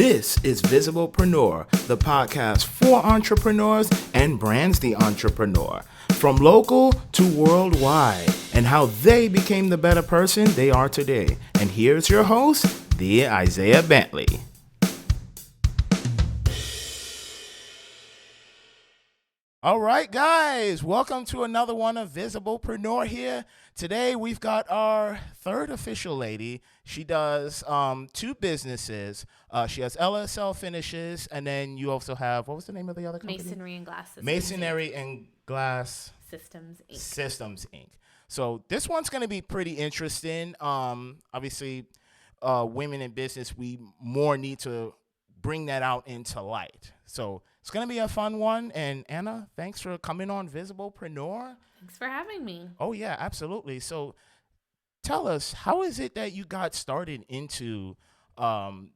This is Visiblepreneur, the podcast for entrepreneurs and brands the entrepreneur, from local to worldwide, and how they became the better person they are today. And here's your host, the Isaiah Bentley. All right, guys, welcome to another one of Visiblepreneur here. Today, we've got our third official lady. She does two businesses. She has LSL Finishes, and then you also have, what was the name of the other company? Masonry and Glass Systems. Masonry and Glass Systems, Inc. Systems, Inc. So this one's going to be pretty interesting. Obviously, women in business, we more need to bring that out into light. So it's going to be a fun one. And Anna, thanks for coming on Visiblepreneur. Thanks for having me. Oh, yeah, absolutely. So tell us, how is it that you got started into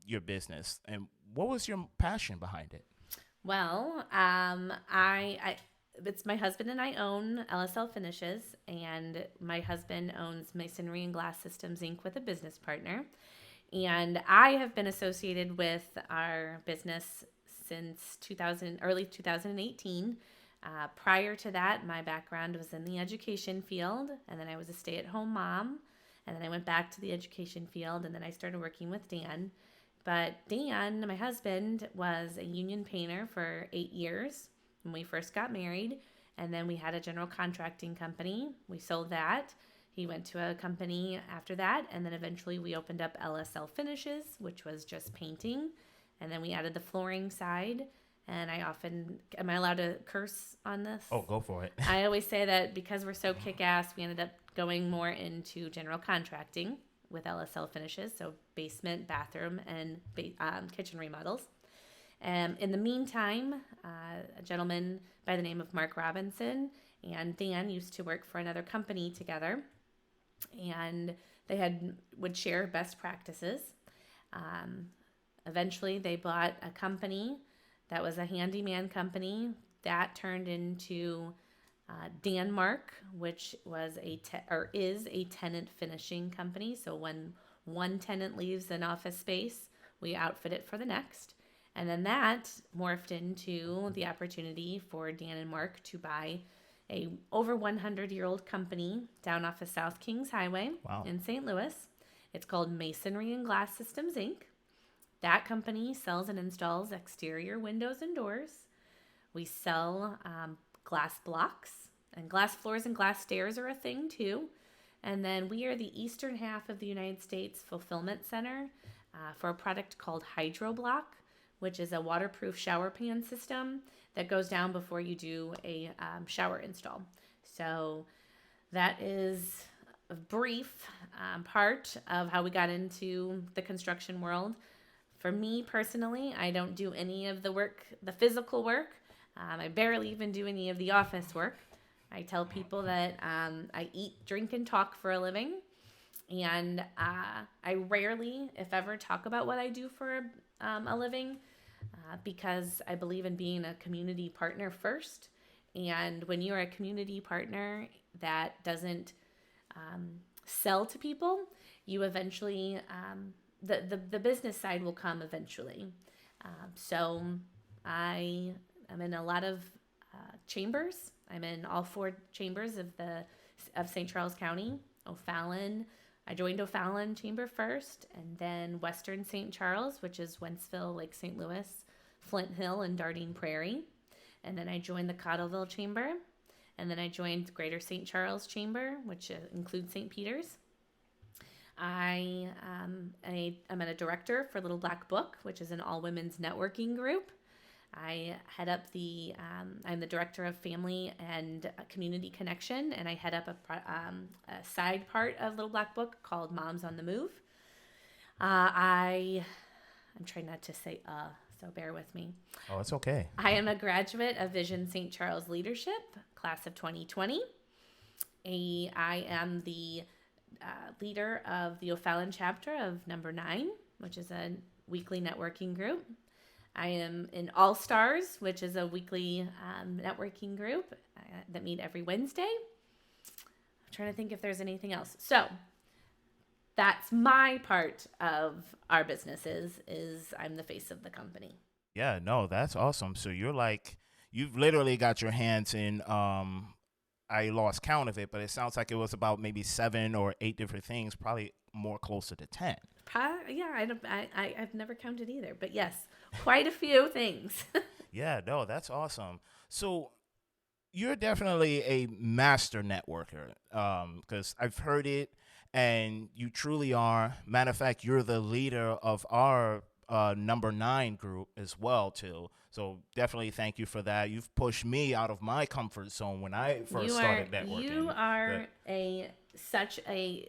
your business, and what was your passion behind it? Well, it's my husband and I own LSL Finishes, and my husband owns Masonry and Glass Systems, Inc. with a business partner. And I have been associated with our business since early 2018. Prior to that, my background was in the education field, and then I was a stay-at-home mom, and then I went back to the education field, and then I started working with Dan. But Dan, my husband, was a union painter for 8 years when we first got married, and then we had a general contracting company. We sold that. He went to a company after that, and then eventually we opened up LSL Finishes, which was just painting, and then we added the flooring side. And am I allowed to curse on this? Oh, go for it. I always say that because we're so kick-ass, we ended up going more into general contracting with LSL Finishes, so basement, bathroom, and kitchen remodels. In the meantime, a gentleman by the name of Mark Robinson and Dan used to work for another company together, and they would share best practices. Eventually, they bought a company that was a handyman company that turned into Denmark, which was is a tenant finishing company. So when one tenant leaves an office space, we outfit it for the next. And then that morphed into the opportunity for Dan and Mark to buy a over 100-year-old company down off of South Kings Highway in St. Louis. It's called Masonry and Glass Systems, Inc. That company sells and installs exterior windows and doors. We sell glass blocks, and glass floors and glass stairs are a thing too. And then we are the eastern half of the United States fulfillment center for a product called Hydro Block, which is a waterproof shower pan system that goes down before you do a shower install. So that is a brief part of how we got into the construction world. For me personally, I don't do any of the work, the physical work. I barely even do any of the office work. I tell people that I eat, drink, and talk for a living. And I rarely, if ever, talk about what I do for a living because I believe in being a community partner first. And when you're a community partner that doesn't sell to people, you eventually... The business side will come eventually. So I am in a lot of chambers. I'm in all 4 chambers of St. Charles County. O'Fallon. I joined O'Fallon Chamber first, and then Western St. Charles, which is Wentzville, Lake St. Louis, Flint Hill, and Dardine Prairie. And then I joined the Cottleville Chamber. And then I joined Greater St. Charles Chamber, which includes St. Peter's. I'm a director for Little Black Book, which is an all-women's networking group. I head up I'm the director of Family and Community Connection, and I head up a side part of Little Black Book called Moms on the Move. I'm trying not to say so bear with me. Oh, it's okay. I am a graduate of Vision St. Charles Leadership, class of 2020. I am the leader of the O'Fallon chapter of Number 9, which is a weekly networking group. I am in All Stars, which is a weekly networking group that meet every Wednesday. I'm trying to think if there's anything else. So that's my part of our business is I'm the face of the company. Yeah, no, that's awesome. So you've literally got your hands in I lost count of it, but it sounds like it was about maybe 7 or 8 different things, probably more closer to 10. Yeah, I've never counted either, but yes, quite a few things. Yeah, no, that's awesome. So you're definitely a master networker, because I've heard it, and you truly are. Matter of fact, you're the leader of our number 9 group as well too. So definitely thank you for that. You've pushed me out of my comfort zone when I first started You networking. are a such a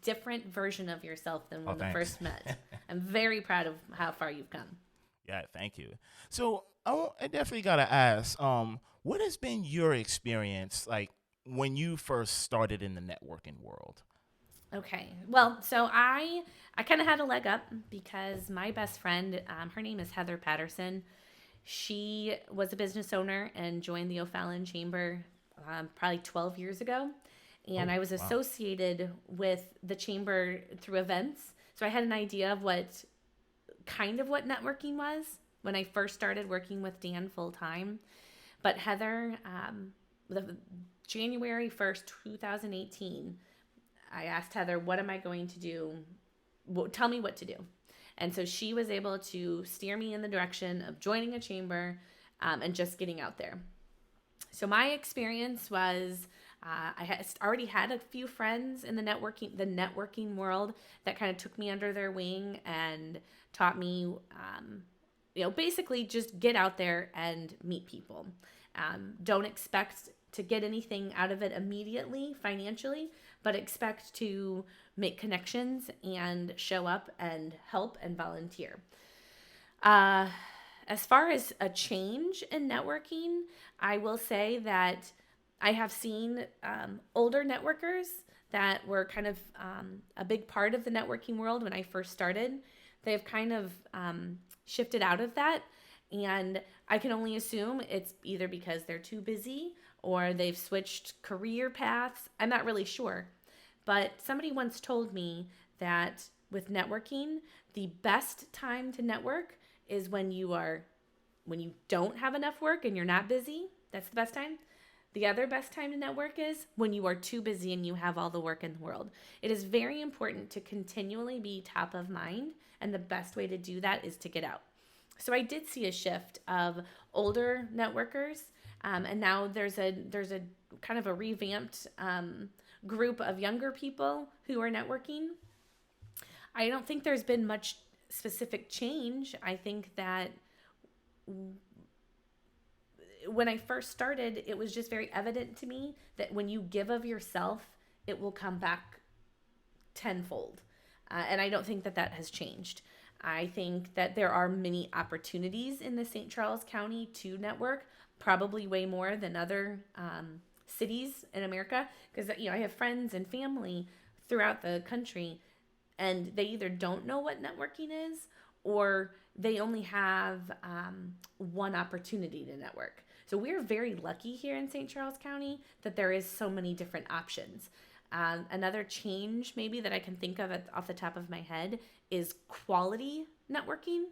different version of yourself than Oh, when we thanks. first met. I'm very proud of how far you've come. Yeah, thank you. So I definitely gotta ask, what has been your experience like when you first started in the networking world? Okay. Well, so I kind of had a leg up because my best friend, her name is Heather Patterson. She was a business owner and joined the O'Fallon Chamber probably 12 years ago. And Oh, I was wow. associated with the chamber through events. So I had an idea of what networking was when I first started working with Dan full time. But Heather, the January 1st, 2018, I asked Heather, what am I going to do? Tell me what to do. And so she was able to steer me in the direction of joining a chamber and just getting out there. So my experience was I had already had a few friends in the networking world that kind of took me under their wing and taught me, basically just get out there and meet people. Don't expect to get anything out of it immediately financially, but expect to make connections and show up and help and volunteer. Uh, as far as a change in networking, I will say that I have seen older networkers that were kind of a big part of the networking world when I first started. They've kind of shifted out of that. And I can only assume it's either because they're too busy or they've switched career paths. I'm not really sure. But somebody once told me that with networking, the best time to network is when you don't have enough work and you're not busy. That's the best time. The other best time to network is when you are too busy and you have all the work in the world. It is very important to continually be top of mind, and the best way to do that is to get out. So I did see a shift of older networkers, and now there's a kind of a revamped group of younger people who are networking. I don't think there's been much specific change. I think that when I first started, it was just very evident to me that when you give of yourself, it will come back tenfold. And I don't think that that has changed. I think that there are many opportunities in the St. Charles County to network, probably way more than other cities in America. Because I have friends and family throughout the country, and they either don't know what networking is or they only have one opportunity to network. So we're very lucky here in St. Charles County that there is so many different options. Another change maybe that I can think of off the top of my head is quality networking.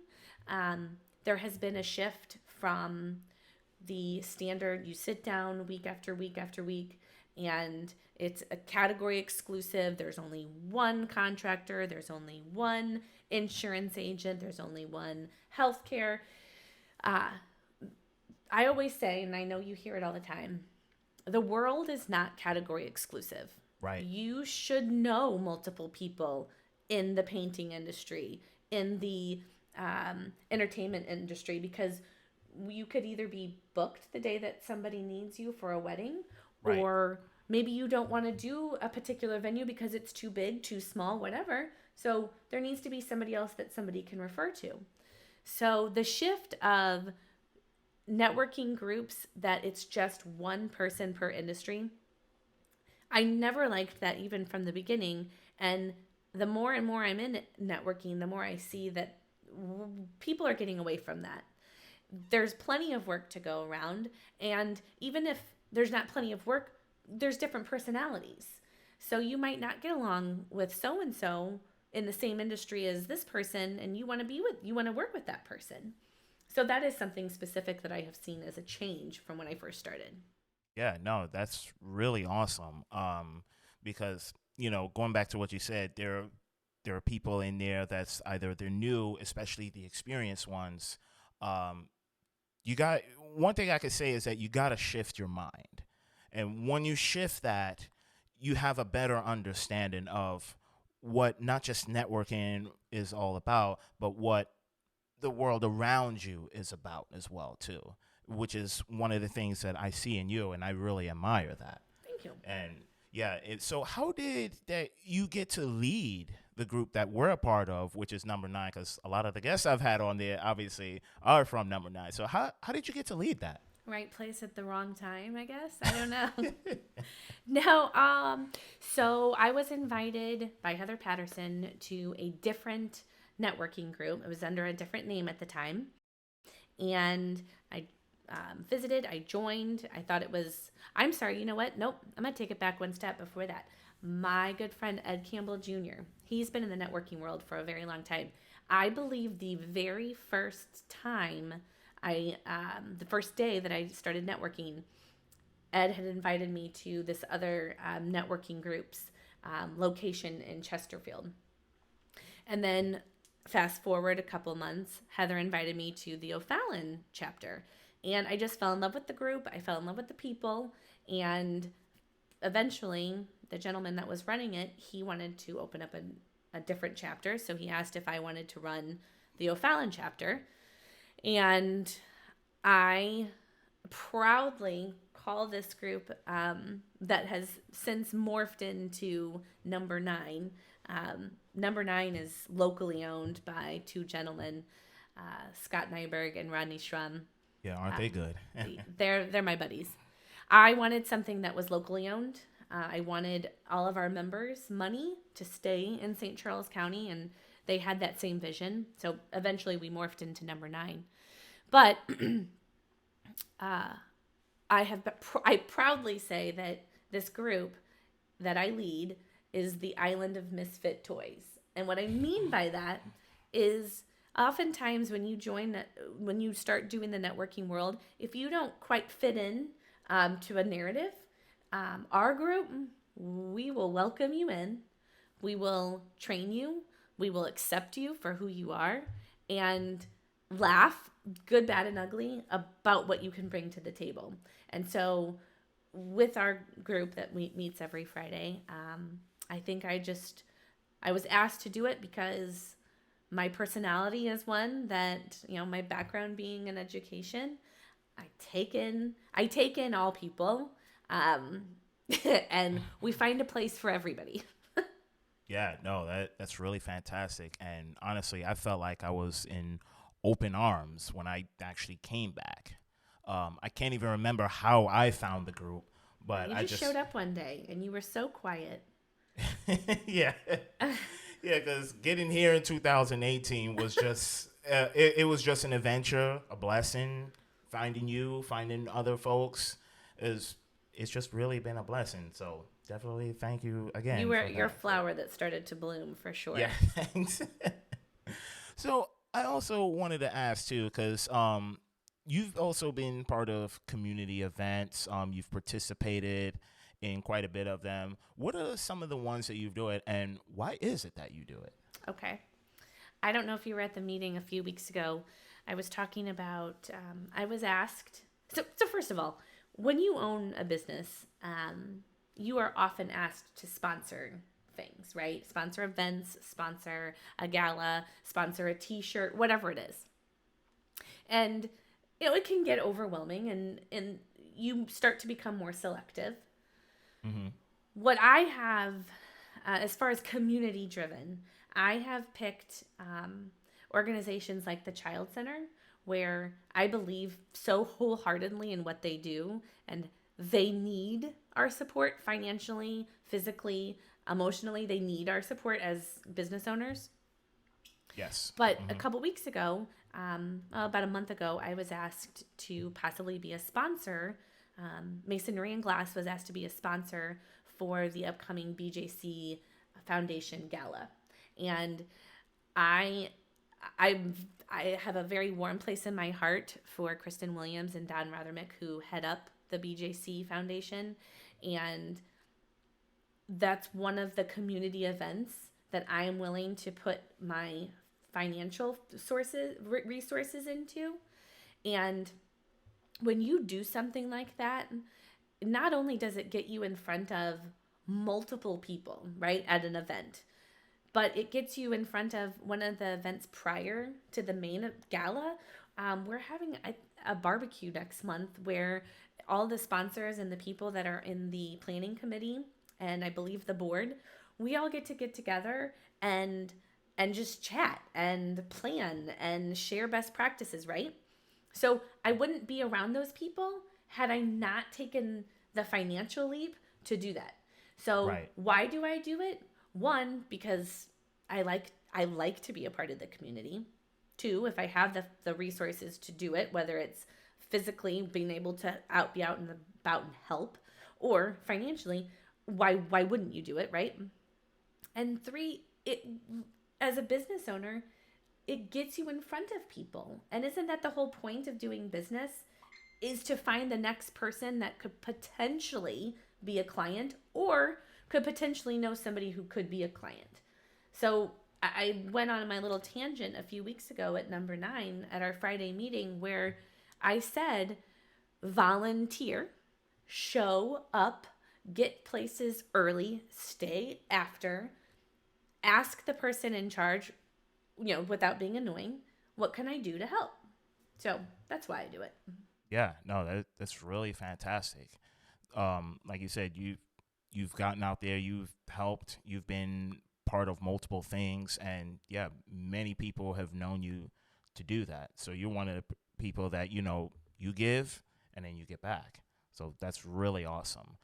There has been a shift from the standard you sit down week after week after week and it's a category exclusive. There's only one contractor, there's only one insurance agent, there's only one healthcare. Uh, I always say, and I know you hear it all the time, the world is not category exclusive. Right. You should know multiple people in the painting industry, in the entertainment industry, because you could either be booked the day that somebody needs you for a wedding, Right. or maybe you don't want to do a particular venue because it's too big, too small, whatever. So there needs to be somebody else that somebody can refer to. So the shift of networking groups that it's just one person per industry, I never liked that even from the beginning. And the more and more I'm in networking, the more I see that people are getting away from that. There's plenty of work to go around. And even if there's not plenty of work, there's different personalities. So you might not get along with so and so in the same industry as this person, and you want to work with that person. So that is something specific that I have seen as a change from when I first started. Yeah, no, that's really awesome. Because going back to what you said, there are people in there that's either they're new, especially the experienced ones. Um, you got one thing I could say is that you got to shift your mind, and when you shift that, you have a better understanding of what not just networking is all about, but what the world around you is about as well too, which is one of the things that I see in you, and I really admire that. Thank you. And yeah, so how did that you get to lead the group that we're a part of, which is Number Nine? Because a lot of the guests I've had on there obviously are from Number Nine. So how did you get to lead that? Right place at the wrong time, I guess. I don't know. No, so I was invited by Heather Patterson to a different networking group. It was under a different name at the time. And I visited, I joined. I thought it was, I'm sorry, you know what? Nope, I'm going to take it back one step before that. My good friend Ed Campbell Jr., he's been in the networking world for a very long time. I believe the very first time the first day that I started networking, Ed had invited me to this other networking group's location in Chesterfield. And then fast forward a couple months, Heather invited me to the O'Fallon chapter. And I just fell in love with the group. I fell in love with the people. And eventually, the gentleman that was running it, he wanted to open up a different chapter. So he asked if I wanted to run the O'Fallon chapter. And I proudly call this group that has since morphed into Number Nine. Number Nine is locally owned by two gentlemen, Scott Nyberg and Rodney Schrum. Yeah, aren't they good? They're my buddies. I wanted something that was locally owned. I wanted all of our members' money to stay in St. Charles County, and they had that same vision. So eventually we morphed into Number Nine. But I proudly say that this group that I lead is the island of misfit toys. And what I mean by that is oftentimes when you start doing the networking world, if you don't quite fit in to a narrative, our group, we will welcome you in. We will train you. We will accept you for who you are and laugh, good, bad, and ugly, about what you can bring to the table. And so with our group that meets every Friday, I think I was asked to do it because my personality is one that, my background being in education, I take in all people, and we find a place for everybody. Yeah, no, that's really fantastic. And honestly, I felt like I was in open arms when I actually came back. I can't even remember how I found the group, but you just showed up one day and you were so quiet. Yeah. Yeah, because getting here in 2018 was just, it was just an adventure, a blessing. Finding other folks, it's just really been a blessing. So definitely thank you again. You were your flower that started to bloom for sure. Yeah, thanks. So I also wanted to ask too, because you've also been part of community events. You've participated in quite a bit of them. What are some of the ones that you do it, and why is it that you do it? Okay. I don't know if you were at the meeting a few weeks ago. I was talking about, I was asked, so first of all, when you own a business, you are often asked to sponsor things, right? Sponsor events, sponsor a gala, sponsor a t-shirt, whatever it is. And, it can get overwhelming and you start to become more selective. Mm-hmm. What I have, as far as community driven, I have picked organizations like the Child Center, where I believe so wholeheartedly in what they do, and they need our support financially, physically, emotionally. They need our support as business owners. Yes. But a couple weeks ago, about a month ago, I was asked to possibly be a sponsor. Masonry and Glass was asked to be a sponsor for the upcoming BJC Foundation Gala. And I have a very warm place in my heart for Kristen Williams and Don Rothermick, who head up the BJC Foundation. And that's one of the community events that I am willing to put my financial resources into. And when you do something like that, not only does it get you in front of multiple people, right, at an event, but it gets you in front of one of the events prior to the main gala. We're having a barbecue next month where all the sponsors and the people that are in the planning committee, and I believe the board, we all get together and just chat and plan and share best practices, right? So I wouldn't be around those people had I not taken the financial leap to do that. So Why do I do it? One, because I like to be a part of the community. Two, if I have the resources to do it, whether it's physically being able to be out and about and help, or financially, why wouldn't you do it, right? And three, as a business owner, it gets you in front of people. And isn't that the whole point of doing business? Is to find the next person that could potentially be a client or could potentially know somebody who could be a client. So I went on my little tangent a few weeks ago at number 9 at our Friday meeting where I said, volunteer, show up, get places early, stay after, ask the person in charge, without being annoying, what can I do to help? So that's why I do it. Yeah, no, that's really fantastic. Like you said, you've gotten out there, you've helped, you've been part of multiple things, and yeah, many people have known you to do that. So you're one of the people that you give and then you get back. So that's really awesome.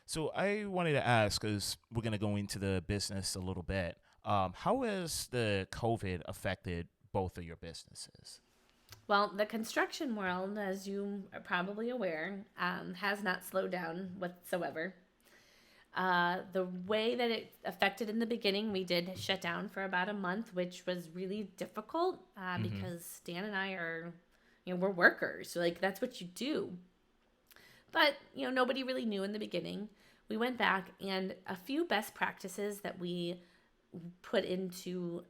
So I wanted to ask, because we're gonna go into the business a little bit. How has the COVID affected both of your businesses? Well, the construction world, as you are probably aware, has not slowed down whatsoever. The way that it affected in the beginning, we did shut down for about a month, which was really difficult because Dan and I are, we're workers. So, that's what you do. But, nobody really knew in the beginning. We went back, and a few best practices that we put into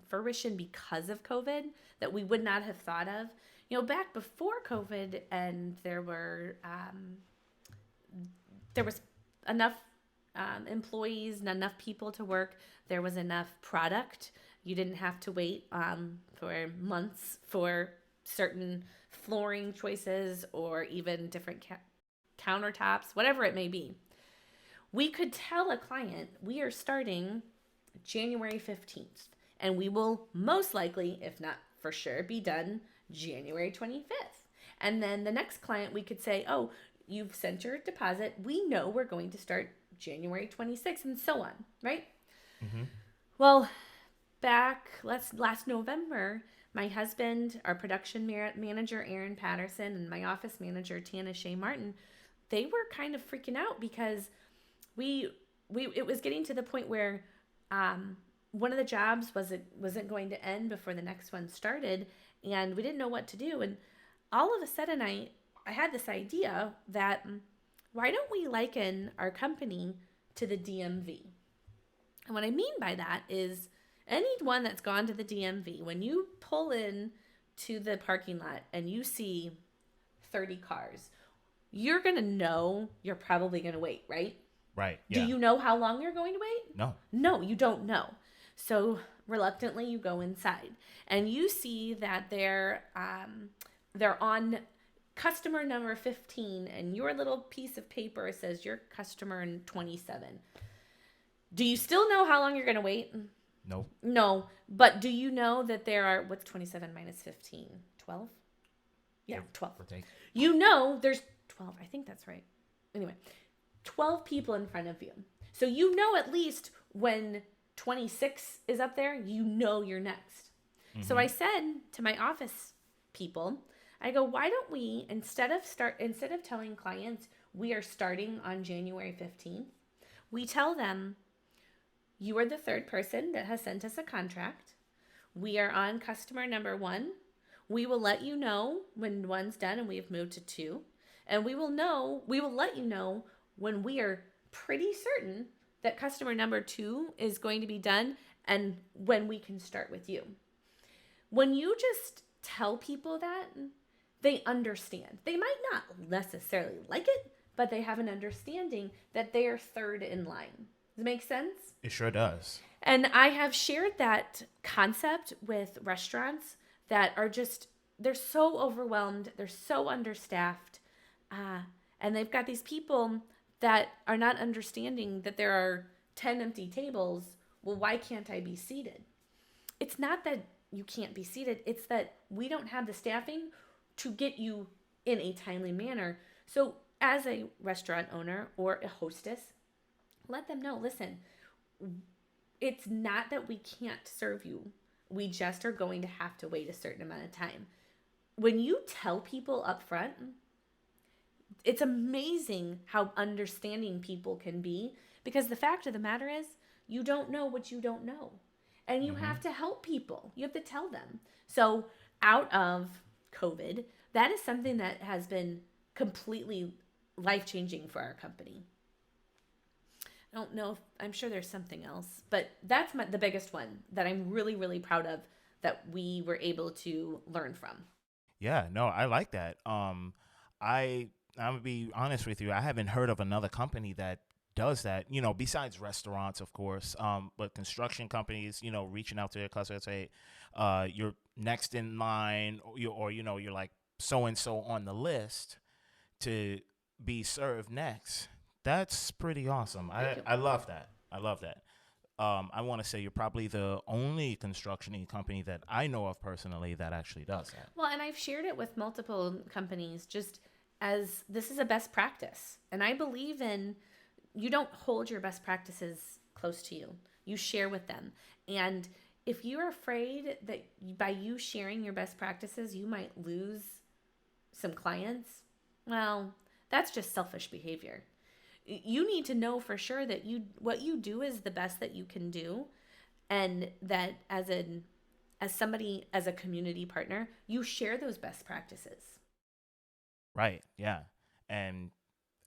fruition because of COVID that we would not have thought of. Back before COVID, and there was enough employees and enough people to work. There was enough product. You didn't have to wait for months for certain flooring choices or even different countertops, whatever it may be. We could tell a client we are starting January 15th, and we will most likely, if not for sure, be done January 25th. And then the next client, we could say, oh, you've sent your deposit. We know we're going to start January 26th, and so on, right? Mm-hmm. Well, back last November, my husband, our production manager, Aaron Patterson, and my office manager, Tana Shea Martin, they were kind of freaking out because it was getting to the point where one of the jobs wasn't going to end before the next one started, and we didn't know what to do. And all of a sudden, I had this idea that why don't we liken our company to the DMV? And what I mean by that is anyone that's gone to the DMV, when you pull in to the parking lot and you see 30 cars, you're going to know you're probably going to wait, right? Right. Yeah. Do you know how long you're going to wait? No. No, you don't know. So reluctantly, you go inside and you see that they're on customer number 15, and your little piece of paper says you're customer 27. Do you still know how long you're going to wait? No. No. But do you know that there are, what's 27 minus 15? 12? Yeah, 12. You know there's 12. I think that's right. Anyway, 12 people in front of you. So you know at least when 26 is up there, you know you're next. Mm-hmm. So I said to my office people, I go, why don't we, instead of telling clients we are starting on January 15th. We tell them, you are the third person that has sent us a contract. We are on customer number 1. We will let you know when 1's done and we have moved to 2. And we will let you know when we are pretty certain that customer number 2 is going to be done and when we can start with you. When you just tell people that, they understand. They might not necessarily like it, but they have an understanding that they are third in line. Does it make sense? It sure does. And I have shared that concept with restaurants that are just, they're so overwhelmed, they're so understaffed, and they've got these people that are not understanding that there are 10 empty tables. Well, why can't I be seated? It's not that you can't be seated, it's that we don't have the staffing to get you in a timely manner. So as a restaurant owner or a hostess, let them know, listen, it's not that we can't serve you. We just are going to have to wait a certain amount of time. When you tell people up front, it's amazing how understanding people can be, because the fact of the matter is you don't know what you don't know. And you have to help people. You have to tell them. So out of COVID, that is something that has been completely life-changing for our company. I don't know if, I'm sure there's something else, but that's the biggest one that I'm really, really proud of that we were able to learn from. Yeah, no, I like that. I'm gonna be honest with you. I haven't heard of another company that does that, besides restaurants, of course, but construction companies, reaching out to their customers, say, you're next in line, or you're like so-and-so on the list to be served next. That's pretty awesome. I love that. I love that. I want to say you're probably the only construction company that I know of personally that actually does that. Well, and I've shared it with multiple companies just as this is a best practice. And I believe in, you don't hold your best practices close to you. You share with them. And if you're afraid that by you sharing your best practices, you might lose some clients, well, that's just selfish behavior. You need to know for sure that what you do is the best that you can do, and that as somebody, as a community partner, you share those best practices. Right. Yeah. And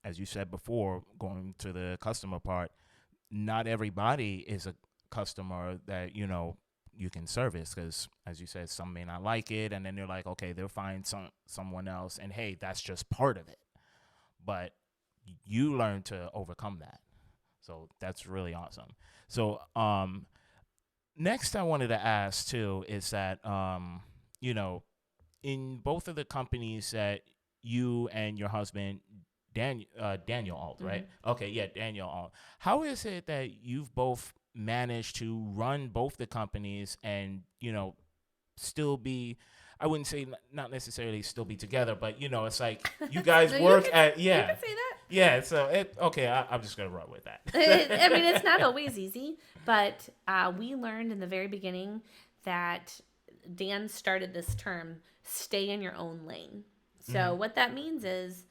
as you said before, going to the customer part, not everybody is a customer that you can service, because as you said, some may not like it, and then they're like, okay, they'll find someone else, and hey, that's just part of it. But you learn to overcome that. So that's really awesome. So next I wanted to ask too is that in both of the companies that you and your husband Daniel Alt, right? Mm-hmm. Okay, yeah, Daniel Alt. How is it that you've both managed to run both the companies and still be, I wouldn't say not necessarily still be together, but it's like you guys no, work you at You can say that. Yeah, so I'm just gonna run with that. I mean, it's not always easy, but we learned in the very beginning that Dan started this term, stay in your own lane. So what that means is,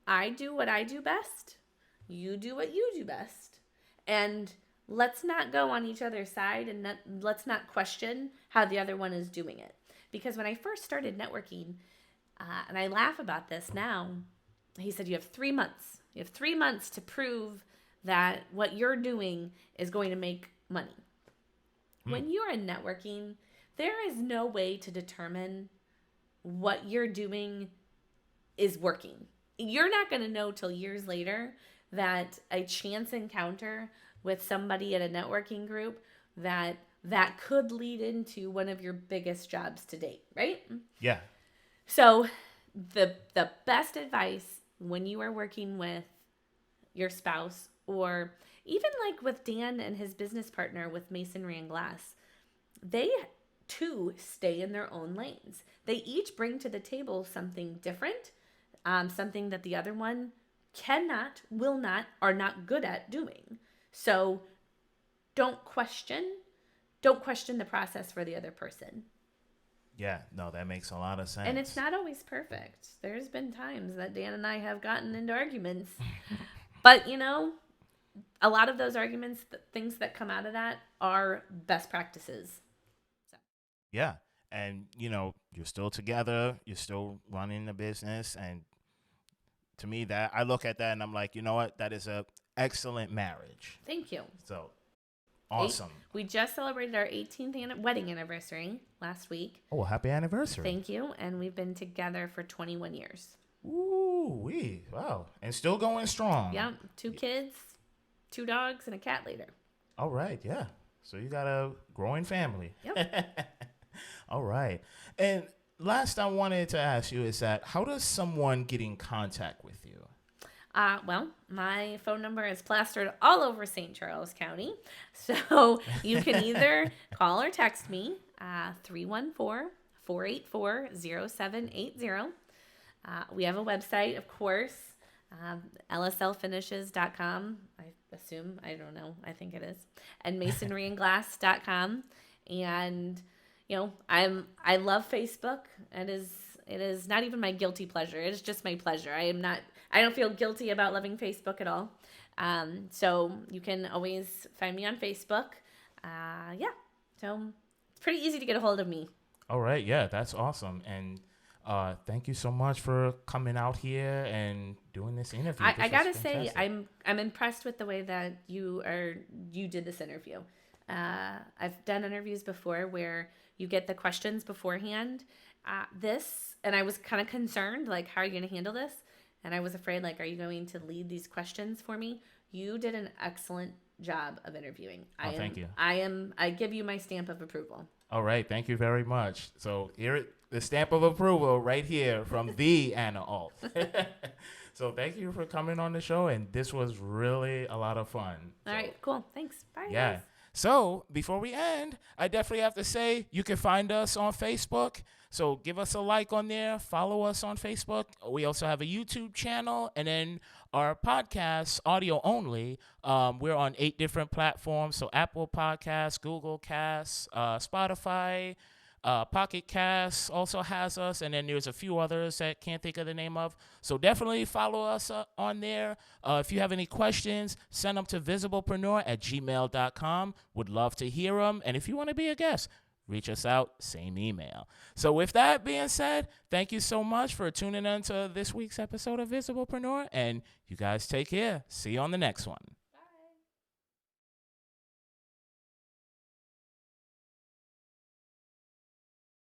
I do what I do best, you do what you do best, and let's not go on each other's side, and let's not question how the other one is doing it. Because when I first started networking, and I laugh about this now, he said, you have 3 months. You have 3 months to prove that what you're doing is going to make money. When you're in networking, there is no way to determine what you're doing is working. You're not going to know till years later that a chance encounter with somebody at a networking group that could lead into one of your biggest jobs to date, right? Yeah. So the best advice when you are working with your spouse, or even like with Dan and his business partner with masonry and glass, they too stay in their own lanes. They each bring to the table something different, something that the other one cannot, will not, are not good at doing. So don't question the process for the other person. Yeah, no, that makes a lot of sense. And it's not always perfect. There's been times that Dan and I have gotten into arguments. But, a lot of those arguments, things that come out of that are best practices. So. Yeah. And, you're still together. You're still running the business. And to me, that I look at that and I'm like, you know what? That is a excellent marriage. Thank you. So awesome. We just celebrated our 18th wedding anniversary last week. Oh, happy anniversary. Thank you. And we've been together for 21 years. Ooh, wow. And still going strong. Yeah. 2 kids, 2 dogs, and a cat later. All right. Yeah. So you got a growing family. Yep. All right. And last I wanted to ask you is that how does someone get in contact with you? Well, my phone number is plastered all over St. Charles County. So you can either call or text me, 314-484-0780. We have a website, of course, lslfinishes.com. I assume, I don't know, I think it is. And masonryandglass.com. And, I love Facebook. It is not even my guilty pleasure. It is just my pleasure. I don't feel guilty about loving Facebook at all. So you can always find me on Facebook. So it's pretty easy to get a hold of me. All right. Yeah, that's awesome. And thank you so much for coming out here and doing this interview. I gotta say, I'm impressed with the way that you did this interview. I've done interviews before where you get the questions beforehand. And I was kind of concerned, like, how are you going to handle this? And I was afraid, like, are you going to lead these questions for me? You did an excellent job of interviewing. Thank you. I give you my stamp of approval. All right. Thank you very much. So here, the stamp of approval right here from the Anna Alt. So thank you for coming on the show. And this was really a lot of fun. All right. Cool. Thanks. Bye. Yeah. Guys. So before we end, I definitely have to say you can find us on Facebook. So give us a like on there. Follow us on Facebook. We also have a YouTube channel. And then our podcast, audio only, we're on 8 different platforms. So Apple Podcasts, Google Casts, Spotify, Pocket Casts also has us. And then there's a few others that can't think of the name of. So definitely follow us on there. If you have any questions, send them to visiblepreneur@gmail.com. Would love to hear them. And if you want to be a guest, reach us out, same email. So with that being said, thank you so much for tuning in to this week's episode of Visiblepreneur. And you guys take care. See you on the next one.